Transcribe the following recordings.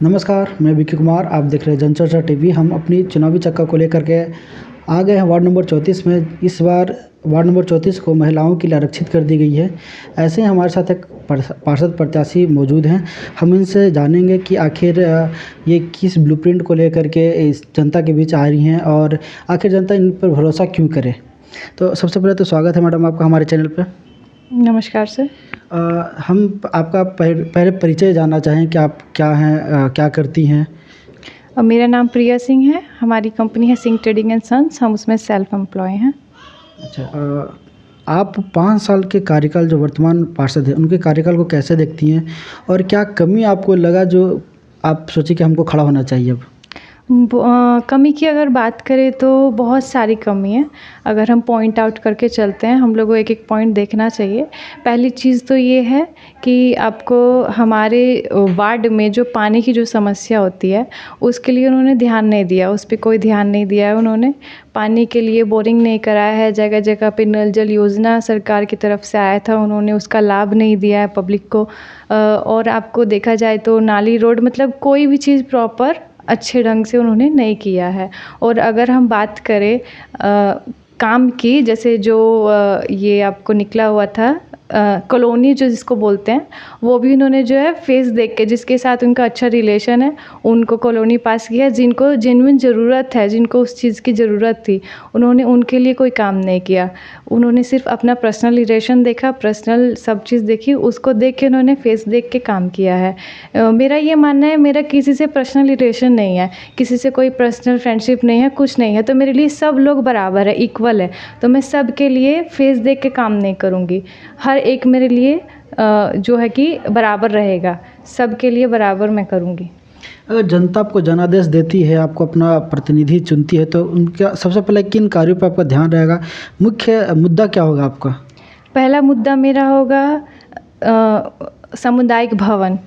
नमस्कार, मैं विकी कुमार। आप देख रहे हैं जनचर्चा टीवी। हम अपनी चुनावी चक्कर को लेकर के आ गए हैं वार्ड नंबर 34 में। इस बार वार्ड नंबर 34 को महिलाओं के लिए आरक्षित कर दी गई है। ऐसे ही हमारे साथ एक पार्षद प्रत्याशी मौजूद हैं। हम इनसे जानेंगे कि आखिर ये किस ब्लूप्रिंट को लेकर के इस जनता के बीच आ रही हैं और आखिर जनता इन पर भरोसा क्यों करे। तो सबसे पहले तो स्वागत है मैडम आपका हमारे चैनल पर। नमस्कार सर। हम आपका पहले परिचय जानना चाहें कि आप क्या हैं, क्या करती हैं। मेरा नाम प्रिया सिंह है। हमारी कंपनी है सिंह ट्रेडिंग एंड सन्स। हम उसमें सेल्फ एम्प्लॉय हैं। अच्छा, आप 5 साल के कार्यकाल जो वर्तमान पार्षद हैं उनके कार्यकाल को कैसे देखती हैं और क्या कमी आपको लगा जो आप सोचे कि हमको खड़ा होना चाहिए अब। कमी की अगर बात करें तो बहुत सारी कमी है। अगर हम पॉइंट आउट करके चलते हैं, हम लोगों को एक एक पॉइंट देखना चाहिए। पहली चीज़ तो ये है कि आपको हमारे वार्ड में जो पानी की जो समस्या होती है उसके लिए उन्होंने ध्यान नहीं दिया, उस पर कोई ध्यान नहीं दिया है। उन्होंने पानी के लिए बोरिंग नहीं कराया है। जगह जगह पे नल जल योजना सरकार की तरफ से आया था, उन्होंने उसका लाभ नहीं दिया है पब्लिक को। और आपको देखा जाए तो नाली रोड मतलब कोई भी चीज़ प्रॉपर अच्छे ढंग से उन्होंने नहीं किया है। और अगर हम बात करें काम की, जैसे जो ये आपको निकला हुआ था कॉलोनी जो जिसको बोलते हैं, वो भी उन्होंने जो है फेस देख के, जिसके साथ उनका अच्छा रिलेशन है, उनको कॉलोनी पास किया। जिनको जेन्युइन ज़रूरत है, जिनको उस चीज़ की ज़रूरत थी, उन्होंने उनके लिए कोई काम नहीं किया। उन्होंने सिर्फ अपना पर्सनल रिलेशन देखा, पर्सनल सब चीज़ देखी, उसको देख के उन्होंने फेस देख के काम किया है। मेरा ये मानना है, मेरा किसी से पर्सनल रिलेशन नहीं है, किसी से कोई पर्सनल फ्रेंडशिप नहीं है, कुछ नहीं है। तो मेरे लिए सब लोग बराबर है, इक्वल है। तो मैं सब के लिए फेस देख के काम नहीं करूँगी। हर एक मेरे लिए जो है कि बराबर रहेगा, सबके लिए बराबर मैं करूँगी। अगर जनता आपको जनादेश देती है, आपको अपना प्रतिनिधि चुनती है, तो उनका सबसे पहले किन कार्यों पर आपका ध्यान रहेगा। मुख्य मुद्दा क्या होगा आपका। पहला मुद्दा मेरा होगा सामुदायिक भवन,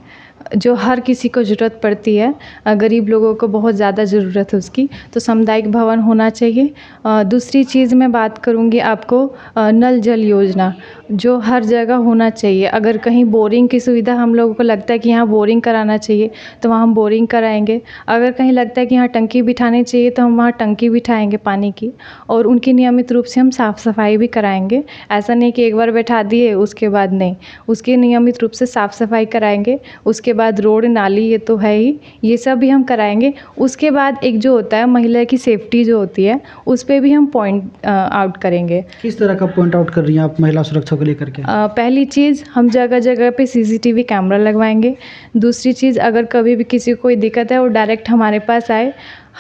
जो हर किसी को ज़रूरत पड़ती है। गरीब लोगों को बहुत ज़्यादा ज़रूरत है उसकी, तो सामुदायिक भवन होना चाहिए। दूसरी चीज़ मैं बात करूँगी आपको नल जल योजना, जो हर जगह होना चाहिए। अगर कहीं बोरिंग की सुविधा हम लोगों को लगता है कि यहाँ बोरिंग कराना चाहिए, तो वहाँ हम बोरिंग कराएंगे। अगर कहीं लगता है कि यहाँ टंकी बिठानी चाहिए, तो हम वहाँ टंकी बिठाएंगे पानी की। और उनकी नियमित रूप से हम साफ़ सफाई भी कराएंगे। ऐसा नहीं कि एक बार बैठा दिए उसके बाद नहीं, उसकी नियमित रूप से साफ़ सफाई कराएंगे। उसके बाद रोड नाली ये तो है ही, ये सब भी हम कराएंगे। उसके बाद एक जो होता है महिला की सेफ्टी जो होती है, उस पर भी हम पॉइंट आउट करेंगे। किस तरह का पॉइंट आउट कर रही हैं आप महिला सुरक्षा को लेकर के। पहली चीज़, हम जगह जगह पे सीसीटीवी कैमरा लगवाएंगे। दूसरी चीज़, अगर कभी भी किसी को कोई दिक्कत है वो डायरेक्ट हमारे पास आए,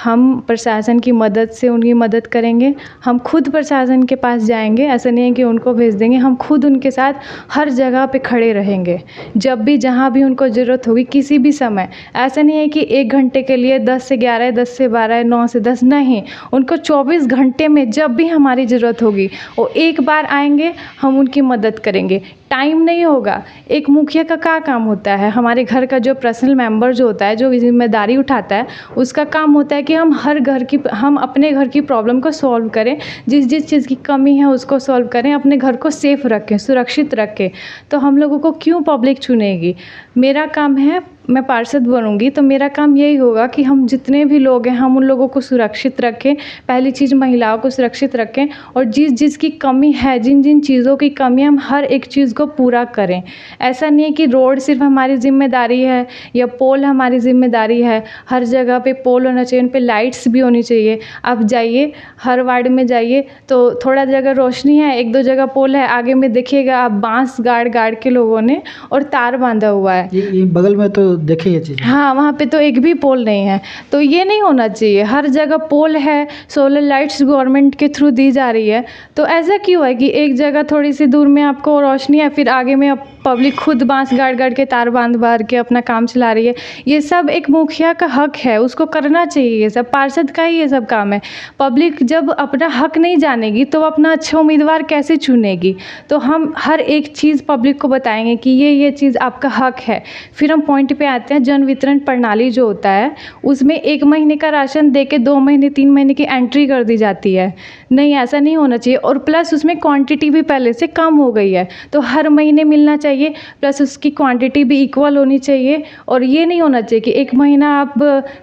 हम प्रशासन की मदद से उनकी मदद करेंगे। हम खुद प्रशासन के पास जाएंगे, ऐसा नहीं है कि उनको भेज देंगे। हम खुद उनके साथ हर जगह पे खड़े रहेंगे, जब भी जहाँ भी उनको ज़रूरत होगी, किसी भी समय। ऐसा नहीं है कि 1 घंटे के लिए 10 से 11, 10 से 12, 9 से 10 नहीं, उनको 24 घंटे में जब भी हमारी ज़रूरत होगी वो एक बार आएंगे, हम उनकी मदद करेंगे। टाइम नहीं होगा। एक मुखिया का क्या काम होता है, हमारे घर का जो पर्सनल मेंबर जो होता है, जो जिम्मेदारी उठाता है, उसका काम होता है कि हम अपने घर की प्रॉब्लम को सॉल्व करें। जिस जिस चीज़ की कमी है उसको सॉल्व करें, अपने घर को सेफ रखें, सुरक्षित रखें। तो हम लोगों को क्यों पब्लिक चुनेगी। मेरा काम है, मैं पार्षद बनूंगी तो मेरा काम यही होगा कि हम जितने भी लोग हैं, हम उन लोगों को सुरक्षित रखें। पहली चीज़, महिलाओं को सुरक्षित रखें। और जिस जिस की कमी है, जिन जिन चीज़ों की कमी है, हम हर एक चीज़ को पूरा करें। ऐसा नहीं है कि रोड सिर्फ हमारी जिम्मेदारी है या पोल हमारी जिम्मेदारी है। हर जगह पे पोल होना चाहिए, उन पे लाइट्स भी होनी चाहिए। आप जाइए, हर वार्ड में जाइए तो थोड़ा जगह रोशनी है, 1-2 जगह पोल है, आगे में देखिएगा आप बांस गाड़ के लोगों ने और तार बांधा हुआ है। ये बगल में तो देखे ये चीज़। हाँ, वहाँ पे तो एक भी पोल नहीं है। तो ये नहीं होना चाहिए। हर जगह पोल है, सोलर लाइट्स गवर्नमेंट के थ्रू दी जा रही है। तो ऐसा क्यों है कि एक जगह थोड़ी सी दूर में आपको रोशनी है, फिर आगे में पब्लिक खुद बांस गाड़ के तार बांध के अपना काम चला रही है। ये सब एक मुखिया का हक है, उसको करना चाहिए। ये सब पार्षद का ही ये सब काम है। पब्लिक जब अपना हक नहीं जानेगी तो अपना अच्छा उम्मीदवार कैसे चुनेगी। तो हम हर एक चीज़ पब्लिक को बताएंगे कि ये चीज़ आपका हक है। फिर हम पॉइंट पे आते हैं, जन वितरण प्रणाली जो होता है उसमें 1 महीने का राशन दे के 2 महीने 3 महीने की एंट्री कर दी जाती है। नहीं, ऐसा नहीं होना चाहिए। और प्लस उसमें क्वांटिटी भी पहले से कम हो गई है, तो हर महीने मिलना चाहिए। चाहिए, प्लस उसकी क्वांटिटी भी इक्वल होनी चाहिए। और ये नहीं होना चाहिए कि 1 महीना आप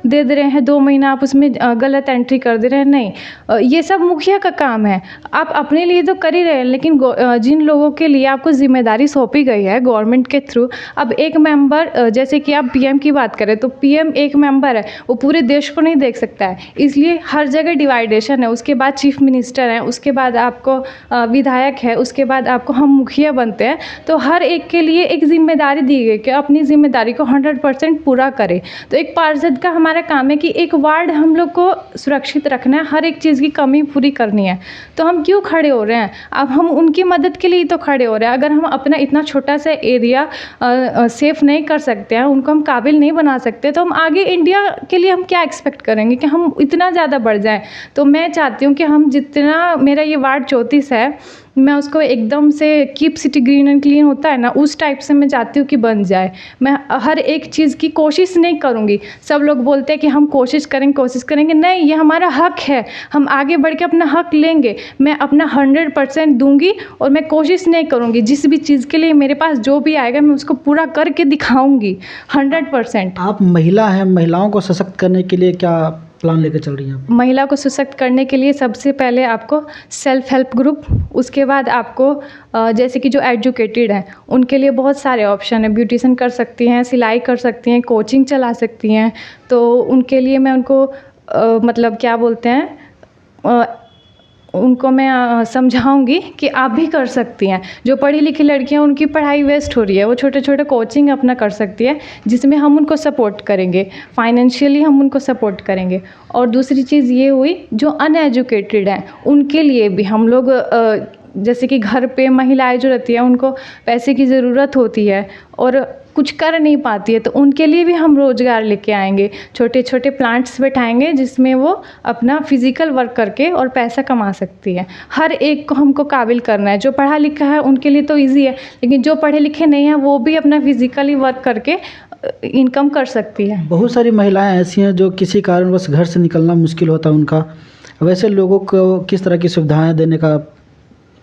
दे दे रहे हैं, 2 महीना आप उसमें गलत एंट्री कर दे रहे हैं, नहीं। ये सब मुखिया का काम है। आप अपने लिए तो कर ही रहे हैं, लेकिन जिन लोगों के लिए आपको ज़िम्मेदारी सौंपी गई है गवर्नमेंट के थ्रू, अब एक मेंबर, जैसे कि आप पीएम की बात करें तो पीएम एक मेंबर है, वो पूरे देश को नहीं देख सकता है, इसलिए हर जगह डिवाइडेशन है। उसके बाद चीफ मिनिस्टर हैं, उसके बाद आपको विधायक है, उसके बाद आपको हम मुखिया बनते हैं। तो हर एक के लिए एक ज़िम्मेदारी दी गई कि अपनी ज़िम्मेदारी को 100% पूरा करें। तो एक पार्षद का हमारा काम है कि एक वार्ड हम लोग को सुरक्षित रखना है, हर एक चीज़ की कमी पूरी करनी है। तो हम क्यों खड़े हो रहे हैं? अब हम उनकी मदद के लिए तो खड़े हो रहे हैं। अगर हम अपना इतना छोटा सा एरिया सेफ नहीं कर सकते हैं, उनको हम काबिल नहीं बना सकते, तो हम आगे इंडिया के लिए हम क्या एक्सपेक्ट करेंगे कि हम इतना ज़्यादा बढ़ जाएं। तो मैं चाहती हूँ कि हम जितना, मेरा ये वार्ड 34 है, मैं उसको एकदम से keep city green and clean होता है ना, उस टाइप से मैं चाहती हूँ कि बन जाए। मैं हर एक चीज़ की कोशिश नहीं करूँगी। सब लोग बोलते हैं कि हम कोशिश करेंगे, नहीं, ये हमारा हक है, हम आगे बढ़ के अपना हक लेंगे। मैं अपना 100% दूंगी और मैं कोशिश नहीं करूँगी, जिस भी चीज़ के लिए मेरे पास जो भी आएगा मैं उसको पूरा करके दिखाऊँगी 100%। आप महिला हैं, महिलाओं को सशक्त करने के लिए क्या प्लान लेकर चल रही हैं आप? महिला को सशक्त करने के लिए सबसे पहले आपको सेल्फ हेल्प ग्रुप, उसके बाद आपको जैसे कि जो एजुकेटेड हैं उनके लिए बहुत सारे ऑप्शन हैं। ब्यूटिशियन कर सकती हैं, सिलाई कर सकती हैं, कोचिंग चला सकती हैं। तो उनके लिए मैं उनको मतलब क्या बोलते हैं, उनको मैं समझाऊंगी कि आप भी कर सकती हैं। जो पढ़ी लिखी लड़कियां, उनकी पढ़ाई वेस्ट हो रही है, वो छोटे छोटे कोचिंग अपना कर सकती है, जिसमें हम उनको सपोर्ट करेंगे, फाइनेंशियली हम उनको सपोर्ट करेंगे। और दूसरी चीज़ ये हुई, जो अनएजुकेटेड हैं उनके लिए भी हम लोग जैसे कि घर पे महिलाएं जो रहती हैं, उनको पैसे की ज़रूरत होती है और कुछ कर नहीं पाती है, तो उनके लिए भी हम रोज़गार लेके आएंगे। छोटे छोटे प्लांट्स बैठाएंगे जिसमें वो अपना फिज़िकल वर्क करके और पैसा कमा सकती है। हर एक को हमको काबिल करना है। जो पढ़ा लिखा है उनके लिए तो ईजी है, लेकिन जो पढ़े लिखे नहीं हैं वो भी अपना फिज़िकली वर्क करके इनकम कर सकती है। बहुत सारी महिलाएं ऐसी हैं जो किसी कारणवश घर से निकलना मुश्किल होता है उनका, वैसे लोगों को किस तरह की सुविधाएं देने का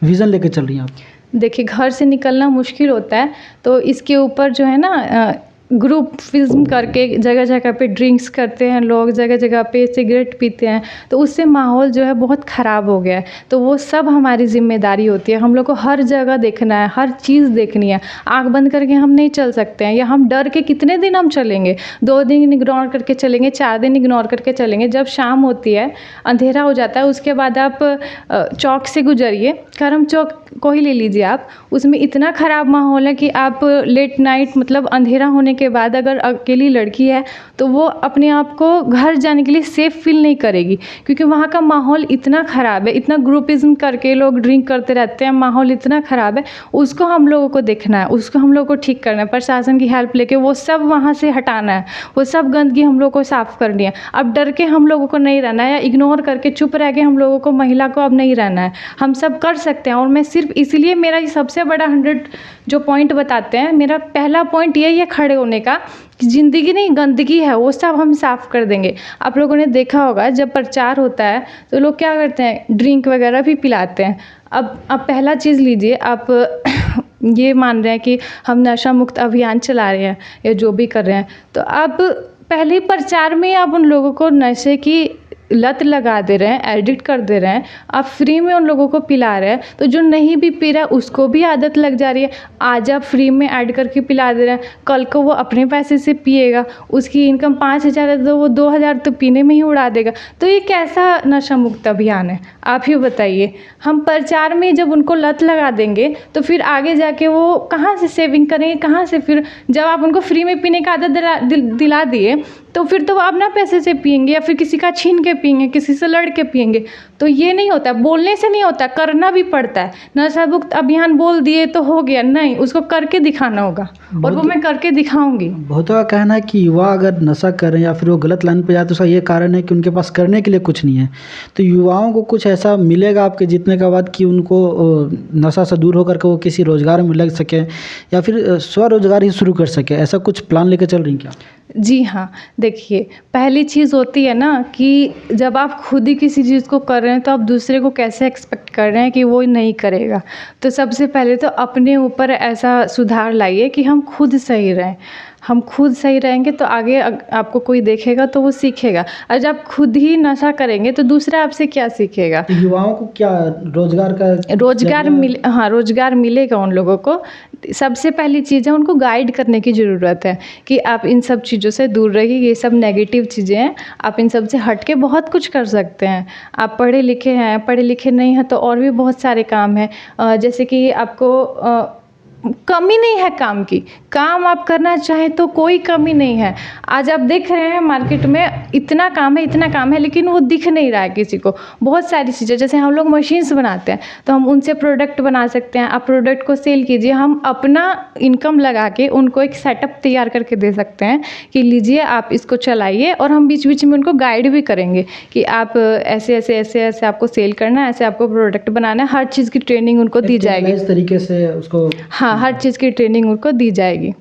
विज़न लेके चल रही हैं आप? देखिए, घर से निकलना मुश्किल होता है, तो इसके ऊपर जो है ना, ग्रुपिज़्म करके जगह जगह पे ड्रिंक्स करते हैं लोग, जगह जगह पे सिगरेट पीते हैं, तो उससे माहौल जो है बहुत ख़राब हो गया है। तो वो सब हमारी ज़िम्मेदारी होती है। हम लोग को हर जगह देखना है, हर चीज़ देखनी है। आँख बंद करके हम नहीं चल सकते हैं, या हम डर के कितने दिन हम चलेंगे? 2 दिन इग्नोर करके चलेंगे, 4 दिन इग्नोर करके चलेंगे। जब शाम होती है, अंधेरा हो जाता है, उसके बाद आप चौक से गुजरिए, करम चौक को ही ले लीजिए आप, उसमें इतना ख़राब माहौल है कि आप लेट नाइट, मतलब अंधेरा होने के बाद अगर अकेली लड़की है तो वो अपने आप को घर जाने के लिए सेफ़ फील नहीं करेगी, क्योंकि वहाँ का माहौल इतना ख़राब है। इतना ग्रुपिज़्म करके लोग ड्रिंक करते रहते हैं, माहौल इतना ख़राब है। उसको हम लोगों को देखना है, उसको हम लोगों को ठीक करना है, प्रशासन की हेल्प लेके वो सब वहाँ से हटाना है, वो सब गंदगी हम लोग को साफ़ करनी है। अब डर के हम लोगों को नहीं रहना है, या इग्नोर करके चुप रह के हम लोगों को, महिला को अब नहीं रहना है। हम सब कर सकते हैं। और मैं सिर्फ इसलिए, मेरा ये सबसे बड़ा 100 जो पॉइंट बताते हैं, मेरा पहला पॉइंट यही है खड़े होने का, कि ज़िंदगी नहीं, गंदगी है, वो सब हम साफ़ कर देंगे। आप लोगों ने देखा होगा जब प्रचार होता है तो लोग क्या करते हैं, ड्रिंक वगैरह भी पिलाते हैं। अब पहला चीज़ लीजिए, आप ये मान रहे हैं कि हम नशा मुक्त अभियान चला रहे हैं या जो भी कर रहे हैं, तो आप पहले प्रचार में आप उन लोगों को नशे की लत लगा दे रहे हैं, एडिक्ट कर दे रहे हैं, आप फ्री में उन लोगों को पिला रहे हैं। तो जो नहीं भी पी रहा है उसको भी आदत लग जा रही है। आज आप फ्री में ऐड करके पिला दे रहे हैं, कल को वो अपने पैसे से पिएगा, उसकी इनकम 5,000 है तो वो 2,000 तो पीने में ही उड़ा देगा। तो ये कैसा नशा मुक्त अभियान है, आप ही बताइए। हम प्रचार में जब उनको लत लगा देंगे तो फिर आगे जाके वो कहाँ से सेविंग करेंगे, कहाँ से? फिर जब आप उनको फ्री में पीने का आदत दिला दिए तो फिर तो वो अपना पैसे से पिएंगे, या फिर किसी का छीन के पिएंगे, किसी से लड़ के पिएंगे। तो ये नहीं होता, बोलने से नहीं होता, करना भी पड़ता है। नशा मुक्त अभियान बोल दिए तो हो गया, नहीं, उसको करके दिखाना होगा, और वो मैं करके दिखाऊंगी। बहुतों का कहना है कि युवा अगर नशा करें या फिर वो गलत लाइन पे जाए तो उसका ये कारण है कि उनके पास करने के लिए कुछ नहीं है। तो युवाओं को कुछ ऐसा मिलेगा आपके जीतने के बाद कि उनको नशा से दूर होकर के वो किसी रोज़गार में लग सके या फिर स्वरोजगार ही शुरू कर सके, ऐसा कुछ प्लान लेकर चल रही हैं क्या? जी हाँ, देखिए, पहली चीज़ होती है ना कि जब आप खुद ही किसी चीज़ को कर रहे हैं तो आप दूसरे को कैसे एक्सपेक्ट कर रहे हैं कि वो नहीं करेगा। तो सबसे पहले तो अपने ऊपर ऐसा सुधार लाइए कि हम खुद सही रहें। हम खुद सही रहेंगे तो आगे आपको कोई देखेगा तो वो सीखेगा, और जब खुद ही नशा करेंगे तो दूसरा आपसे क्या सीखेगा। तो युवाओं को क्या रोजगार का रोज़गार हाँ, रोज़गार मिलेगा उन लोगों को। सबसे पहली चीज़ है उनको गाइड करने की ज़रूरत है कि आप इन सब चीज़ों से दूर रहिए, ये सब नेगेटिव चीज़ें हैं, आप इन सब से हट के बहुत कुछ कर सकते हैं। आप पढ़े लिखे हैं, पढ़े लिखे नहीं हैं तो और भी बहुत सारे काम हैं। जैसे कि आपको कमी नहीं है काम की, काम आप करना चाहें तो कोई कमी नहीं है। आज आप देख रहे हैं मार्केट में इतना काम है लेकिन वो दिख नहीं रहा है किसी को। बहुत सारी चीज़ें, जैसे हम लोग मशीन्स बनाते हैं तो हम उनसे प्रोडक्ट बना सकते हैं। आप प्रोडक्ट को सेल कीजिए, हम अपना इनकम लगा के उनको एक सेटअप तैयार करके दे सकते हैं कि लीजिए आप इसको चलाइए, और हम बीच बीच में उनको गाइड भी करेंगे कि आप ऐसे ऐसे ऐसे ऐसे आपको सेल करना है, ऐसे आपको प्रोडक्ट बनाना है। हर चीज़ की ट्रेनिंग उनको दी जाएगी। इस तरीके से उसको हाँ, हर चीज़ की ट्रेनिंग उनको दी जाएगी।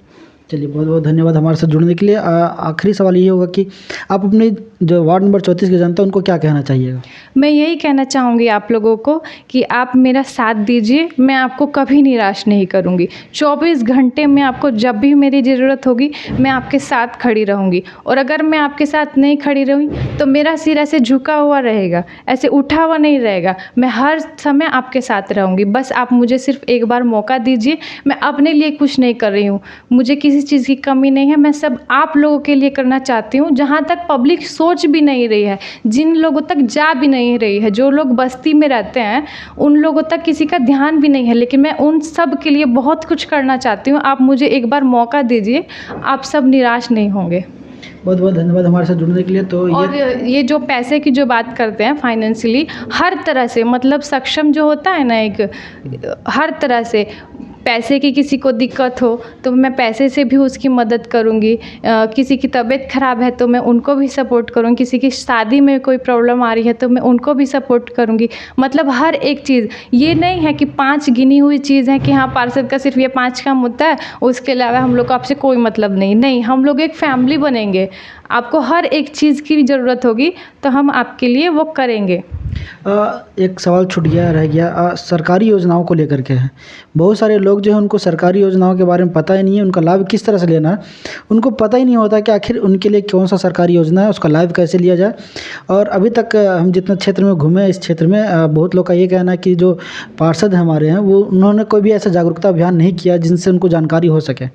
चलिए, बहुत बहुत धन्यवाद हमारे साथ जुड़ने के लिए। आखिरी सवाल ये होगा कि आप अपने जो वार्ड नंबर 34 की जनता है उनको क्या कहना चाहिएगा? मैं यही कहना चाहूँगी आप लोगों को कि आप मेरा साथ दीजिए, मैं आपको कभी निराश नहीं करूँगी। 24 घंटे में आपको जब भी मेरी ज़रूरत होगी मैं आपके साथ खड़ी रहूँगी, और अगर मैं आपके साथ नहीं खड़ी रहूँ तो मेरा सिर ऐसे झुका हुआ रहेगा, ऐसे उठा हुआ नहीं रहेगा। मैं हर समय आपके साथ रहूँगी, बस आप मुझे सिर्फ एक बार मौका दीजिए। मैं अपने लिए कुछ नहीं कर रही हूँ, मुझे किसी चीज़ की कमी नहीं है, मैं सब आप लोगों के लिए करना चाहती हूँ। जहाँ तक पब्लिक सोच भी नहीं रही है, जिन लोगों तक जा भी नहीं रही है, जो लोग बस्ती में रहते हैं उन लोगों तक किसी का ध्यान भी नहीं है, लेकिन मैं उन सब के लिए बहुत कुछ करना चाहती हूँ। आप मुझे एक बार मौका दीजिए, आप सब निराश नहीं होंगे। बहुत बहुत धन्यवाद हमारे साथ जुड़ने के लिए। तो और ये जो पैसे की जो बात करते हैं फाइनेंशियली, हर तरह से मतलब सक्षम जो होता है ना, एक हर तरह से पैसे की किसी को दिक्कत हो तो मैं पैसे से भी उसकी मदद करूँगी। किसी की तबीयत ख़राब है तो मैं उनको भी सपोर्ट करूँगी। किसी की शादी में कोई प्रॉब्लम आ रही है तो मैं उनको भी सपोर्ट करूँगी। मतलब हर एक चीज़, ये नहीं है कि 5 गिनी हुई चीज़ है कि हाँ पार्षद का सिर्फ ये 5 काम होता है, उसके अलावा हम लोग को आपसे कोई मतलब नहीं, हम लोग एक फैमिली बनेंगे। आपको हर एक चीज़ की ज़रूरत होगी तो हम आपके लिए वो करेंगे। एक सवाल छूट गया रह गया, सरकारी योजनाओं को लेकर के है। बहुत सारे लोग जो है उनको सरकारी योजनाओं के बारे में पता ही नहीं है, उनका लाभ किस तरह से लेना है उनको पता ही नहीं होता कि आखिर उनके लिए कौन सा सरकारी योजना है, उसका लाभ कैसे लिया जाए। और अभी तक हम जितना क्षेत्र में घूमे, इस क्षेत्र में बहुत लोग का ये कहना है कि जो पार्षद हमारे हैं वो उन्होंने कोई भी ऐसा जागरूकता अभियान नहीं किया जिनसे उनको जानकारी हो सके।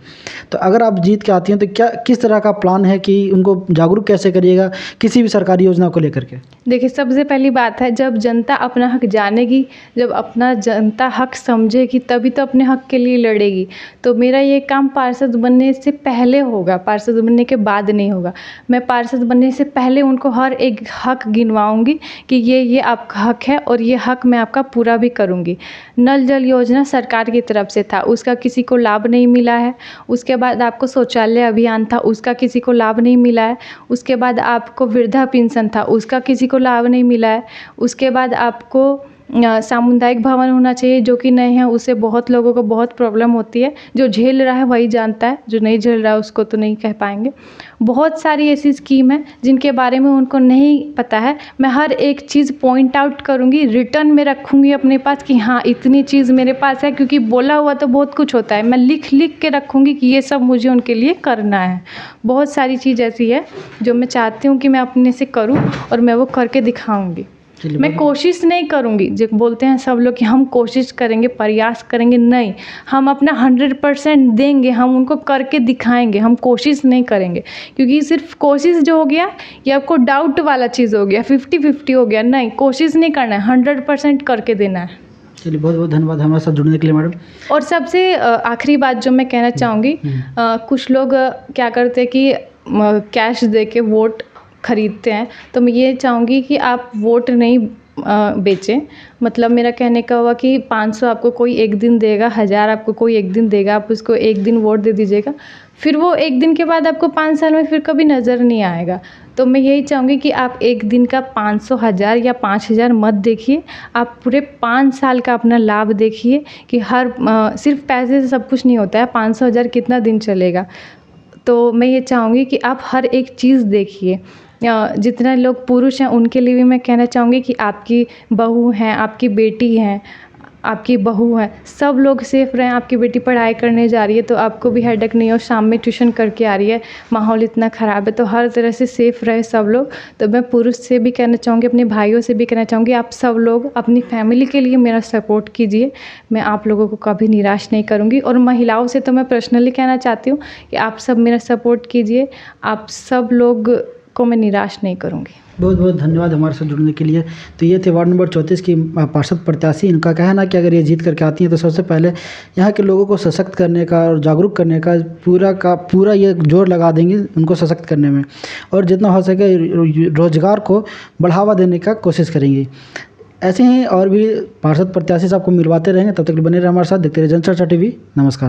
तो अगर आप जीत के आती हैं तो क्या किस तरह का प्लान है कि उनको जागरूक कैसे करिएगा किसी भी सरकारी योजना को लेकर के? देखिए, सबसे पहली बात है, जब जनता अपना हक जानेगी, जब अपना जनता हक समझेगी तभी तो अपने हक के लिए लड़ेगी। तो मेरा ये काम पार्षद बनने से पहले होगा, पार्षद बनने के बाद नहीं होगा। मैं पार्षद बनने से पहले उनको हर एक हक गिनवाऊंगी कि ये आपका हक है और ये हक मैं आपका पूरा भी करूंगी। नल जल योजना सरकार की तरफ से था, उसका किसी को लाभ नहीं मिला है। उसके बाद आपको शौचालय अभियान था, उसका किसी को लाभ नहीं मिला है। उसके बाद आपको वृद्धा पेंशन था, उसका किसी को लाभ नहीं मिला है। उसके बाद आपको सामुदायिक भवन होना चाहिए, जो कि नहीं है, उससे बहुत लोगों को बहुत प्रॉब्लम होती है। जो झेल रहा है वही जानता है, जो नहीं झेल रहा है उसको तो नहीं कह पाएंगे। बहुत सारी ऐसी स्कीम है जिनके बारे में उनको नहीं पता है। मैं हर एक चीज़ पॉइंट आउट करूँगी, रिटर्न में रखूँगी अपने पास कि हाँ इतनी चीज़ मेरे पास है, क्योंकि बोला हुआ तो बहुत कुछ होता है। मैं लिख लिख के रखूँगी कि ये सब मुझे उनके लिए करना है। बहुत सारी चीज़ ऐसी है जो मैं चाहती हूँ कि मैं अपने से करूँ और मैं वो करके दिखाऊँगी। मैं कोशिश नहीं करूँगी, जो बोलते हैं सब लोग कि हम कोशिश करेंगे, प्रयास करेंगे, नहीं, हम अपना 100% देंगे, हम उनको करके दिखाएंगे। हम कोशिश नहीं करेंगे, क्योंकि सिर्फ कोशिश जो हो गया ये आपको डाउट वाला चीज़ हो गया, 50-50 हो गया। नहीं, कोशिश नहीं करना है, 100% करके देना है। चलिए, बहुत बहुत धन्यवाद हमारे साथ जुड़ने के लिए मैडम। और सबसे आखिरी बात जो मैं कहना चाहूँगी, कुछ लोग क्या करते हैं कि कैश दे के वोट खरीदते हैं, तो मैं ये चाहूँगी कि आप वोट नहीं बेचें। मतलब मेरा कहने का हुआ कि 500 आपको कोई एक दिन देगा, 1000 आपको कोई एक दिन देगा, आप उसको एक दिन वोट दे दीजिएगा, फिर वो एक दिन के बाद आपको 5 साल में फिर कभी नज़र नहीं आएगा। तो मैं यही चाहूँगी कि आप एक दिन का 500, 1000 या 5000 मत देखिए, आप पूरे 5 साल का अपना लाभ देखिए कि हर सिर्फ पैसे से सब कुछ नहीं होता है। 500, 1000 कितना दिन चलेगा? तो मैं ये चाहूँगी कि आप हर एक चीज़ देखिए। जितने लोग पुरुष हैं उनके लिए भी मैं कहना चाहूँगी कि आपकी बहू हैं, आपकी बेटी हैं, आपकी बहू है, सब लोग सेफ़ रहें। आपकी बेटी पढ़ाई करने जा रही है तो आपको भी हेडेक नहीं हो, शाम में ट्यूशन करके आ रही है, माहौल इतना ख़राब है, तो हर तरह से सेफ़ रहे सब लोग। तो मैं पुरुष से भी कहना चाहूँगी, अपने भाइयों से भी कहना चाहूँगी, आप सब लोग अपनी फैमिली के लिए मेरा सपोर्ट कीजिए। मैं आप लोगों को कभी निराश नहीं करूँगी। और महिलाओं से तो मैं पर्सनली कहना चाहती हूँ कि आप सब मेरा सपोर्ट कीजिए, आप सब लोग को मैं निराश नहीं करूँगी। बहुत बहुत धन्यवाद हमारे साथ जुड़ने के लिए। तो ये थे वार्ड नंबर 34 की पार्षद प्रत्याशी। इनका कहना है कि अगर ये जीत करके आती हैं तो सबसे पहले यहाँ के लोगों को सशक्त करने का और जागरूक करने का पूरा ये जोर लगा देंगी उनको सशक्त करने में, और जितना हो सके रोजगार को बढ़ावा देने का कोशिश करेंगी। ऐसे ही और भी पार्षद प्रत्याशी से आपको मिलवाते रहेंगे। तब तक बने रहे हमारे साथ, देखते रहे जनचर्चा टीवी। नमस्कार।